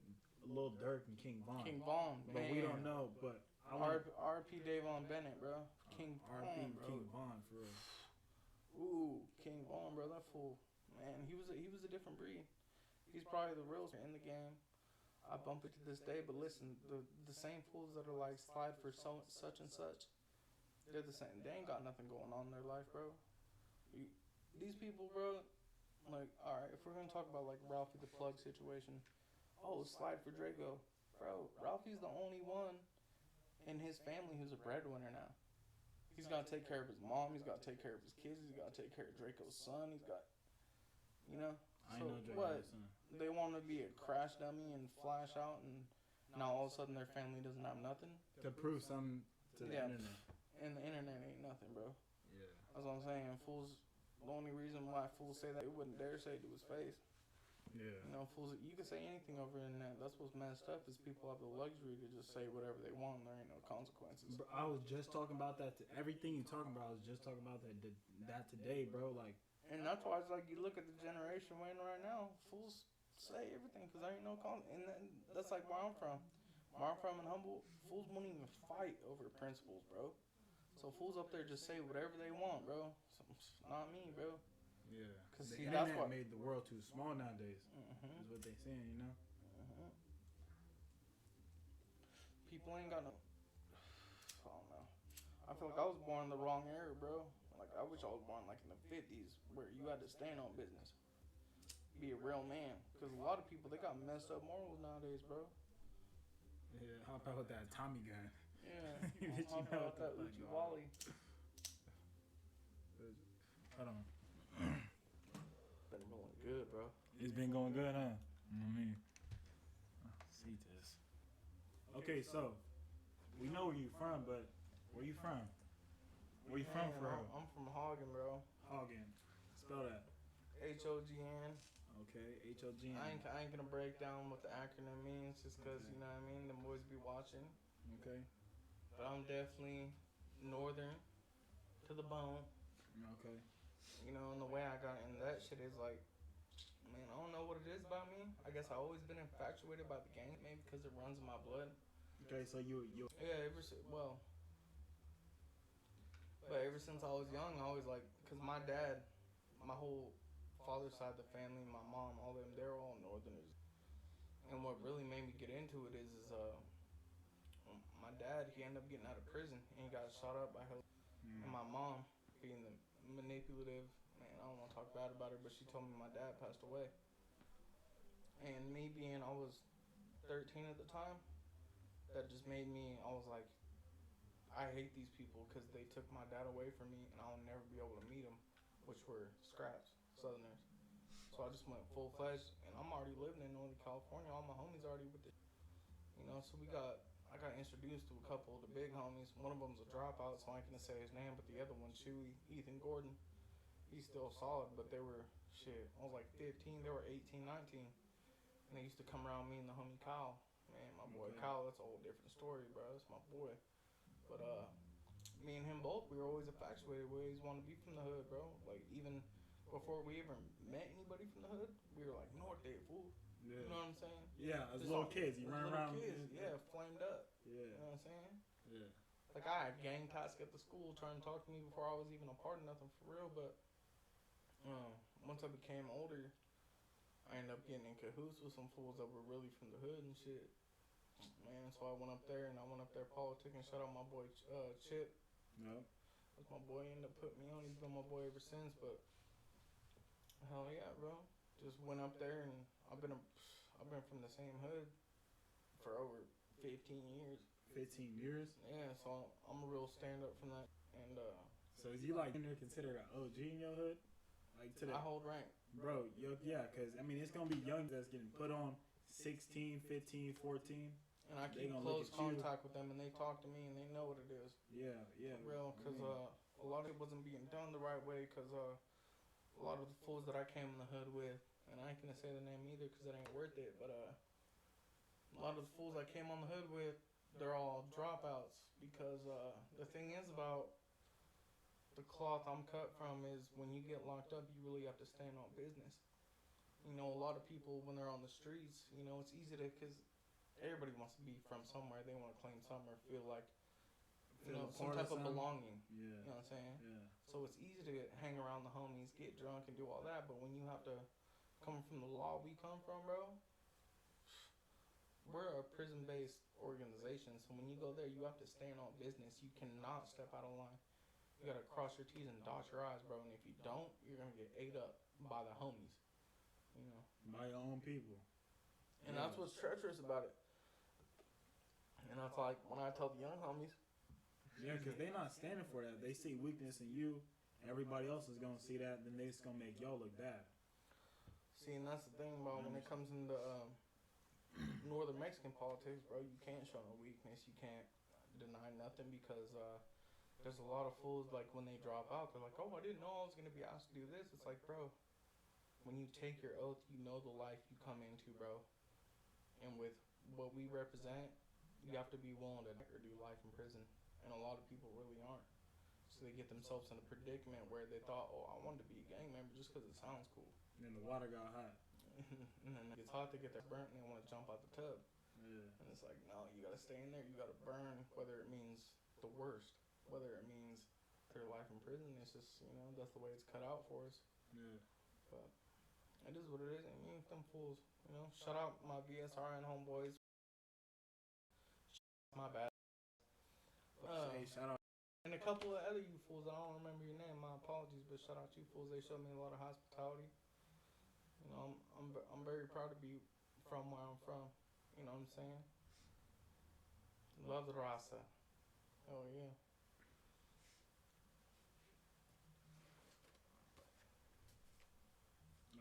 Speaker 1: Lil Durk and King Von.
Speaker 2: King Von,
Speaker 1: but
Speaker 2: man.
Speaker 1: we don't know, but...
Speaker 2: R.P. Davon Bennett, bro. King Von, bro.
Speaker 1: King Von, for real.
Speaker 2: Ooh, King Von, bro. That fool. Man, he was a different breed. He's probably the realest in the game. I bump it to this day, but listen, the same fools that are like slide for such and such, they're the same. They ain't got nothing going on in their life, bro. These people, bro, like, alright, if we're gonna talk about like Ralphie the Plug situation, slide for Draco. Bro, Ralphie's the only one in his family who's a breadwinner now. He's gotta take care of his mom, he's gotta take care of his kids, he's gotta take care of Draco's son, he's got, you know?
Speaker 1: I
Speaker 2: So
Speaker 1: know Draco's son.
Speaker 2: They want to be a crash dummy and flash out, and now all of a sudden their family doesn't have nothing
Speaker 1: to prove something to the internet.
Speaker 2: And the internet ain't nothing, bro.
Speaker 1: Yeah,
Speaker 2: that's what I'm saying. Fools, the only reason why fools say that, they wouldn't dare say it to his face.
Speaker 1: Yeah,
Speaker 2: you know, fools. You can say anything over the internet. That's what's messed up. Is people have the luxury to just say whatever they want, and there ain't no consequences.
Speaker 1: Bro, I was just talking about that. Everything you talking about, I was just talking about that today, bro. Like,
Speaker 2: and that's why it's like you look at the generation we're in right now. Fools say everything because there ain't no and that's like where I'm from. Where I'm from in Humboldt, fools won't even fight over principles, bro. So fools up there just say whatever they want, bro. Not me, bro.
Speaker 1: Yeah.
Speaker 2: Cause
Speaker 1: the
Speaker 2: see,
Speaker 1: internet
Speaker 2: that's what
Speaker 1: made the world too small nowadays. Is what they saying, you know.
Speaker 2: People ain't got no. I don't know. I feel like I was born in the wrong era, bro. Like I wish I was born like in the 50s, where you had to stand on business. Be a real man, because a lot of people, they got messed up morals nowadays, bro.
Speaker 1: Yeah, how about that Tommy gun?
Speaker 2: Yeah, how about that Uchi Wally?
Speaker 1: Hold on.
Speaker 2: Been rolling good, bro.
Speaker 1: It's been going good, huh? You know what I mean? See this. Okay, so we know where you from, but where you from? Where you from, for real?
Speaker 2: I'm from Hagen, bro.
Speaker 1: Hagen. Spell that.
Speaker 2: H-O-G-N.
Speaker 1: Okay, H-O-G-N.
Speaker 2: I ain't gonna break down what the acronym means, just because, you know what I mean, the boys be watching.
Speaker 1: Okay.
Speaker 2: But I'm definitely northern to to the bone.
Speaker 1: Okay.
Speaker 2: You know, and the way I got into that shit is like, man, I don't know what it is about me. I guess I've always been infatuated by the gang, maybe because it runs in my blood.
Speaker 1: Okay, so you.
Speaker 2: Yeah, but ever since I was young, I always like, cause my dad, my whole father's side of the family, my mom, all them, they're all Northerners. And what really made me get into it is my dad, he ended up getting out of prison and he got shot up by her. And my mom, being the manipulative, man, I don't want to talk bad about her, but she told me my dad passed away. And me being, I was 13 at the time, that just made me, I was like, I hate these people because they took my dad away from me and I'll never be able to meet them, which were scraps, Southerners. So I just went full-fledged, and I'm already living in Northern California. All my homies already with it. You know, so I got introduced to a couple of the big homies. One of them's a dropout, so I ain't gonna say his name, but the other one, Chewy, Ethan Gordon, he's still solid, but they were, shit, I was like 15, they were 18, 19. And they used to come around me and the homie Kyle. Man, my boy Kyle, that's a whole different story, bro. That's my boy. But me and him both, we were always infatuated. We always wanted to be from the hood, bro. Like, even before we ever met anybody from the hood, we were like, North Day, fool. Yeah. You know what I'm saying?
Speaker 1: Yeah, as little kids, you run around.
Speaker 2: Kids, yeah, flamed up. Yeah. You know what I'm saying? Yeah. Like, I had gang tasks at the school trying to talk to me before I was even a part of nothing for real, but once I became older, I ended up getting in cahoots with some fools that were really from the hood and shit. Man, so I went up there politicking. Shout out my boy Chip.
Speaker 1: Yep.
Speaker 2: That's my boy. Ended up putting me on. He's been my boy ever since. But hell yeah, bro. Just went up there and I've been from the same hood for over 15 years.
Speaker 1: 15 years?
Speaker 2: Yeah, so I'm a real stand up from that. And
Speaker 1: so is you like considered an OG in your hood? Like today?
Speaker 2: I hold rank.
Speaker 1: Bro, yeah, because I mean it's gonna be young that's getting put on 16, 15, 14.
Speaker 2: And I keep close contact with them, and they talk to me, and they know what it is.
Speaker 1: Yeah.
Speaker 2: For real, because a lot of it wasn't being done the right way, because a lot of the fools that I came in the hood with, and I ain't going to say the name either because it ain't worth it, but a lot of the fools I came on the hood with, they're all dropouts, because the thing is about the cloth I'm cut from is when you get locked up, you really have to stand on business. You know, a lot of people, when they're on the streets, you know, it's easy to, because everybody wants to be from somewhere. They want to claim somewhere, feel like, you know, some type of belonging.
Speaker 1: Yeah.
Speaker 2: You know what I'm saying?
Speaker 1: Yeah.
Speaker 2: So it's easy to hang around the homies, get drunk, and do all that. But when you have to come from the law we come from, bro, we're a prison-based organization. So when you go there, you have to stand on business. You cannot step out of line. You got to cross your T's and dot your I's, bro. And if you don't, you're going to get ate up by the homies. You know?
Speaker 1: By your own people.
Speaker 2: And that's what's treacherous about it. And that's like when I tell the young homies.
Speaker 1: Yeah, because they're not standing for that. They see weakness in you. Everybody else is going to see that. Then they're just going to make y'all look bad.
Speaker 2: See, and that's the thing, bro. When it comes into northern Mexican politics, bro, you can't show no weakness. You can't deny nothing because there's a lot of fools, like, when they drop out, they're like, oh, I didn't know I was going to be asked to do this. It's like, bro, when you take your oath, you know the life you come into, bro. And with what we represent, you have to be willing to do life in prison. And a lot of people really aren't. So they get themselves in a predicament where they thought, oh, I wanted to be a gang member just because it sounds cool.
Speaker 1: And then the water got hot.
Speaker 2: And then it gets hot, they get their burnt, and they want to jump out the tub.
Speaker 1: Yeah.
Speaker 2: And it's like, no, you got to stay in there. You got to burn, whether it means the worst, whether it means their life in prison. It's just, you know, that's the way it's cut out for us.
Speaker 1: Yeah.
Speaker 2: But it is what it is. I mean, them fools, you know. Shout out my VSRN homeboys. My bad.
Speaker 1: Hey, shout out.
Speaker 2: And a couple of other you fools, I don't remember your name, my apologies, but shout out you fools. They showed me a lot of hospitality. You know, I'm very proud to be from where I'm from. You know what I'm saying? Love the Rosa. Oh yeah.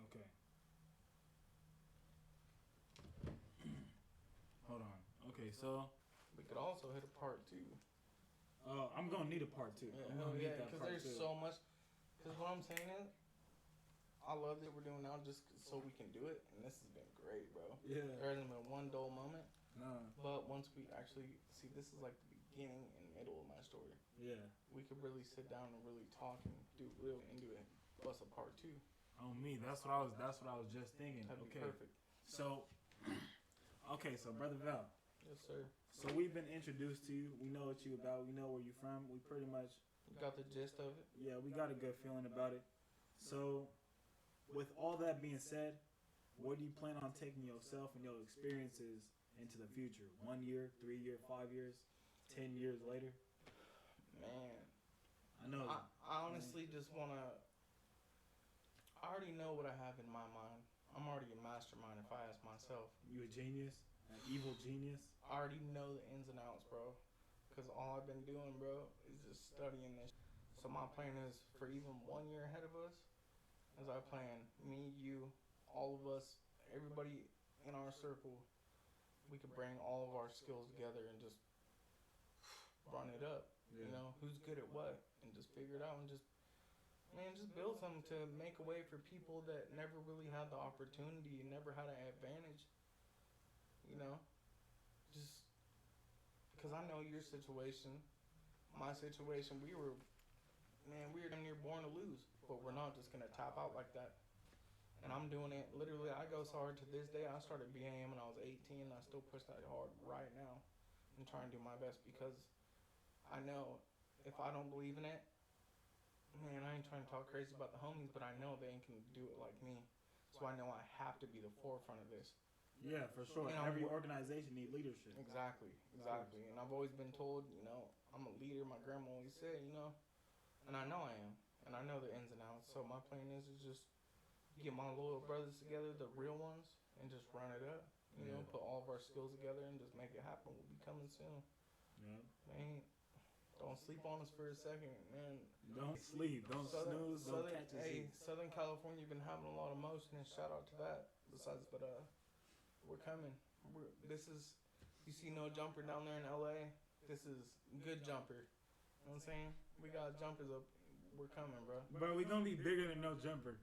Speaker 1: Okay. Hold on. Okay, so
Speaker 2: we could also hit a part 2.
Speaker 1: I'm gonna need a part 2.
Speaker 2: Yeah, because there's so much. Because what I'm saying is, I love that we're doing now just so we can do it, and this has been great, bro.
Speaker 1: Yeah.
Speaker 2: There hasn't been one dull moment.
Speaker 1: No.
Speaker 2: But once we actually see, this is like the beginning and middle of my story.
Speaker 1: Yeah.
Speaker 2: We could really sit down and really talk and do real into it. Plus a part 2.
Speaker 1: On me, that's what I was just thinking.
Speaker 2: That'd be
Speaker 1: Okay.
Speaker 2: perfect.
Speaker 1: So, Brother Val.
Speaker 2: Yes, sir.
Speaker 1: So we've been introduced to you. We know what you about. We know where you're from. We pretty much
Speaker 2: Got the gist of it.
Speaker 1: yeah, we got a good feeling about it. So, with all that being said, where do you plan on taking yourself and your experiences into the future? 1 year, 3 year, 5 years, 10 years later?
Speaker 2: Man,
Speaker 1: I know.
Speaker 2: I honestly just wanna. I already know what I have in my mind. I'm already a mastermind if I ask myself.
Speaker 1: You a genius? An evil genius?
Speaker 2: I already know the ins and outs, bro. Because all I've been doing, bro, is just studying this. So my plan is for even 1 year ahead of us, as I plan, me, you, all of us, everybody in our circle, we could bring all of our skills together and just run it up.
Speaker 1: Yeah.
Speaker 2: You know, who's good at what, and just figure it out and just build something to make a way for people that never really had the opportunity and never had an advantage. You know, just because I know your situation, my situation, we were damn near born to lose, but we're not just gonna tap out like that. And I'm doing it literally. I go so hard to this day. I started BAM when I was 18. And I still push that hard right now, and try and do my best because I know if I don't believe in it, man, I ain't trying to talk crazy about the homies, but I know they ain't can do it like me. So I know I have to be the forefront of this.
Speaker 1: Yeah, for sure.
Speaker 2: You know,
Speaker 1: Every organization needs leadership.
Speaker 2: Exactly. And I've always been told, I'm a leader. My grandma always said, and I know I am, and I know the ins and outs. So my plan is just get my loyal brothers together, the real ones, and just run it up. Put all of our skills together and just make it happen. We'll be coming soon.
Speaker 1: Yeah.
Speaker 2: Man, don't sleep on us for a second, man.
Speaker 1: Don't sleep. Don't snooze. Don't catch a seat.
Speaker 2: Southern California been having a lot of motion, and shout out to that. Besides, but we're coming. You see No Jumper down there in LA? This is good jumper. You know what I'm saying? We got jumpers up. We're coming, bro.
Speaker 1: Bro, we gonna be bigger than No Jumper.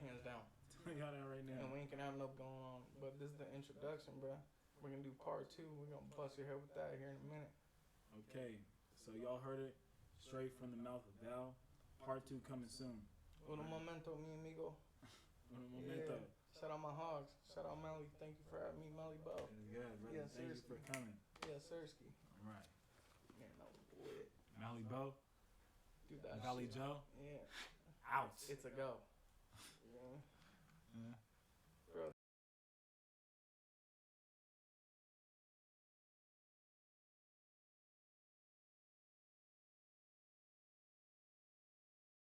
Speaker 2: Hands down.
Speaker 1: Tell y'all that right now.
Speaker 2: And we ain't gonna have no going on. But this is the introduction, bro. We're gonna do part 2. We're gonna bust your head with that here in a minute.
Speaker 1: Okay, so y'all heard it straight from the mouth of Val. Part 2 coming soon.
Speaker 2: Uno momento, mi amigo.
Speaker 1: Uno momento.
Speaker 2: Yeah. Shout out my hogs. Shout out Mally. Thank you for having me, Mally Bo.
Speaker 1: Yeah, brother.
Speaker 2: Yeah,
Speaker 1: Thank you for coming.
Speaker 2: Yeah, Sirski.
Speaker 1: All right.
Speaker 2: Man, that was lit.
Speaker 1: Mally Bo.
Speaker 2: Dude, that
Speaker 1: Valley
Speaker 2: shit.
Speaker 1: Joe.
Speaker 2: Yeah.
Speaker 1: Out.
Speaker 2: It's a go. Yeah.
Speaker 1: Yeah.